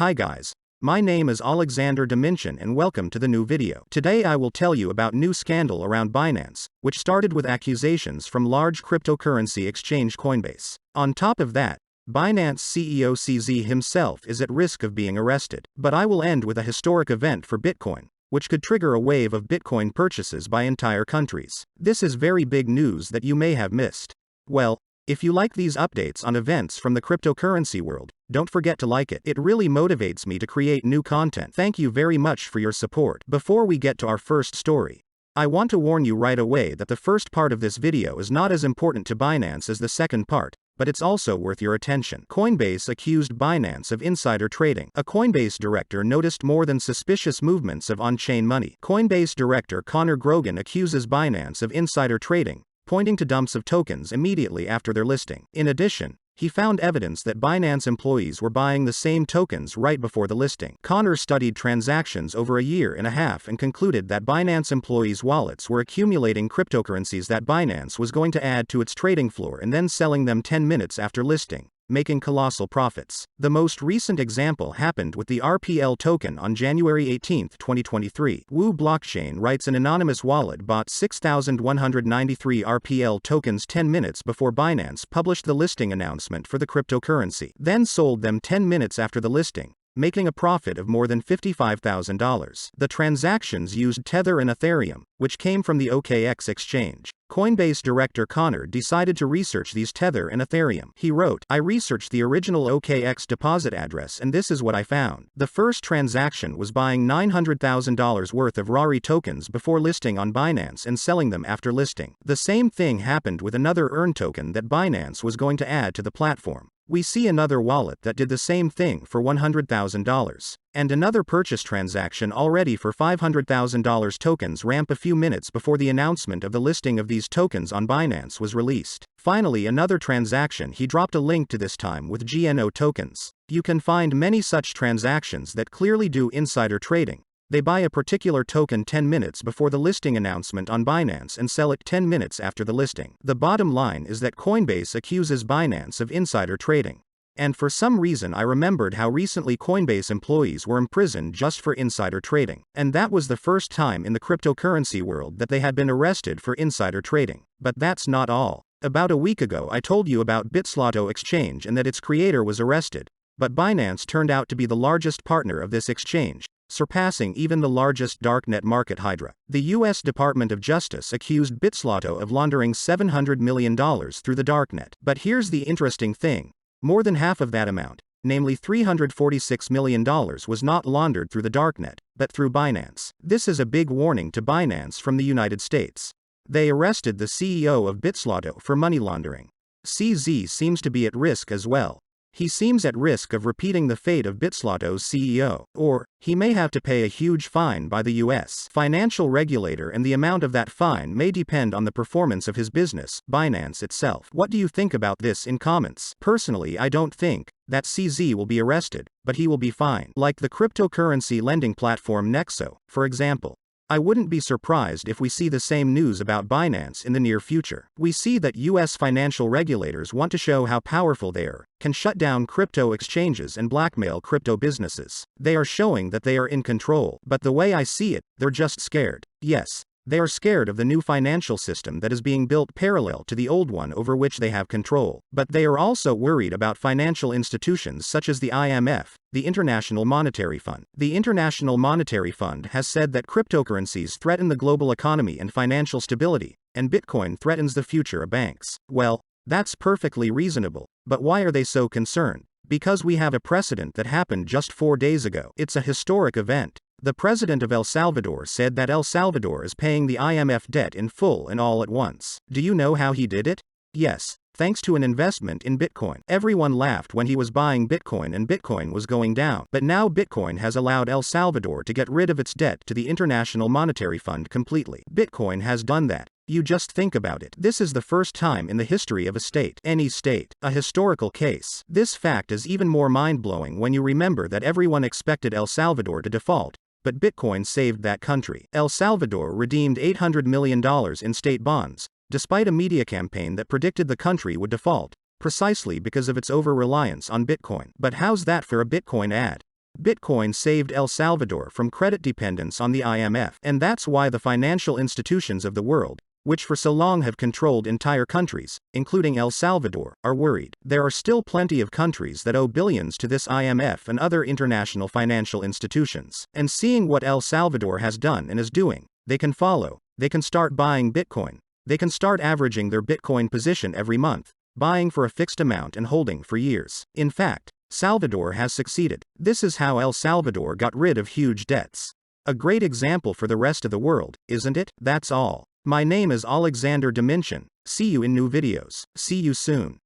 Hi guys. My name is Alexander Dimension and welcome to the new video. Today I will tell you about new scandal around Binance, which started with accusations from large cryptocurrency exchange Coinbase. On top of that, Binance CEO CZ himself is at risk of being arrested. But I will end with a historic event for Bitcoin, which could trigger a wave of Bitcoin purchases by entire countries. This is very big news that you may have missed. Well, if you like these updates on events from the cryptocurrency world, don't forget to like it. It really motivates me to create new content. Thank you very much for your support. Before we get to our first story, I want to warn you right away that the first part of this video is not as important to Binance as the second part, but it's also worth your attention. Coinbase accused Binance of insider trading. A Coinbase director noticed more than suspicious movements of on-chain money. Coinbase director Connor Grogan accuses Binance of insider trading, pointing to dumps of tokens immediately after their listing. In addition, he found evidence that Binance employees were buying the same tokens right before the listing. Connor studied transactions over a year and a half and concluded that Binance employees' wallets were accumulating cryptocurrencies that Binance was going to add to its trading floor and then selling them 10 minutes after listing, making colossal profits. The most recent example happened with the RPL token on January 18, 2023. Wu Blockchain writes an anonymous wallet bought 6,193 RPL tokens 10 minutes before Binance published the listing announcement for the cryptocurrency, then sold them 10 minutes after the listing, making a profit of more than $55,000. The transactions used Tether and Ethereum, which came from the OKX exchange. Coinbase director Connor decided to research these Tether and Ethereum. He wrote, "I researched the original OKX deposit address and this is what I found. The first transaction was buying $900,000 worth of RARI tokens before listing on Binance and selling them after listing. The same thing happened with another EARN token that Binance was going to add to the platform. We see another wallet that did the same thing for $100,000. And another purchase transaction already for $500,000 tokens ramp a few minutes before the announcement of the listing of these tokens on Binance was released. Finally another transaction he dropped a link to this time with GNO tokens. You can find many such transactions that clearly do insider trading. They buy a particular token 10 minutes before the listing announcement on Binance and sell it 10 minutes after the listing. The bottom line is that Coinbase accuses Binance of insider trading. And for some reason I remembered how recently Coinbase employees were imprisoned just for insider trading. And that was the first time in the cryptocurrency world that they had been arrested for insider trading. But that's not all. About a week ago I told you about Bitslato exchange and that its creator was arrested. But Binance turned out to be the largest partner of this exchange, surpassing even the largest darknet market Hydra. The U.S. Department of Justice accused Bitslato of laundering $700 million through the darknet. But here's the interesting thing. More than half of that amount, namely $346 million, was not laundered through the darknet, but through Binance. This is a big warning to Binance from the United States. They arrested the CEO of Bitslato for money laundering. CZ seems to be at risk as well. He seems at risk of repeating the fate of Bitslato's CEO, or he may have to pay a huge fine by the U.S. financial regulator, and the amount of that fine may depend on the performance of his business, Binance itself. What do you think about this in comments? Personally, I don't think that CZ will be arrested, but he will be fined. Like the cryptocurrency lending platform Nexo, for example. I wouldn't be surprised if we see the same news about Binance in the near future. We see that US financial regulators want to show how powerful they are, can shut down crypto exchanges and blackmail crypto businesses. They are showing that they are in control. But the way I see it, they're just scared. Yes, they are scared of the new financial system that is being built parallel to the old one over which they have control. But they are also worried about financial institutions such as the IMF, the International Monetary Fund. The International Monetary Fund has said that cryptocurrencies threaten the global economy and financial stability, and Bitcoin threatens the future of banks. Well, that's perfectly reasonable. But why are they so concerned? Because we have a precedent that happened just 4 days ago. It's a historic event. The president of El Salvador said that El Salvador is paying the IMF debt in full and all at once. Do you know how he did it? Yes, thanks to an investment in Bitcoin. Everyone laughed when he was buying Bitcoin and Bitcoin was going down. But now Bitcoin has allowed El Salvador to get rid of its debt to the International Monetary Fund completely. Bitcoin has done that. You just think about it. This is the first time in the history of a state, any state, a historical case. This fact is even more mind-blowing when you remember that everyone expected El Salvador to default, but Bitcoin saved that country. El Salvador redeemed $800 million in state bonds, despite a media campaign that predicted the country would default, precisely because of its over-reliance on Bitcoin. But how's that for a Bitcoin ad? Bitcoin saved El Salvador from credit dependence on the IMF. And that's why the financial institutions of the world, which for so long have controlled entire countries, including El Salvador, are worried. There are still plenty of countries that owe billions to this IMF and other international financial institutions. And seeing what El Salvador has done and is doing, they can follow. They can start buying Bitcoin. They can start averaging their Bitcoin position every month, buying for a fixed amount and holding for years. In fact, Salvador has succeeded. This is how El Salvador got rid of huge debts. A great example for the rest of the world, isn't it? That's all. My name is Alexander Dimension. See you in new videos. See you soon.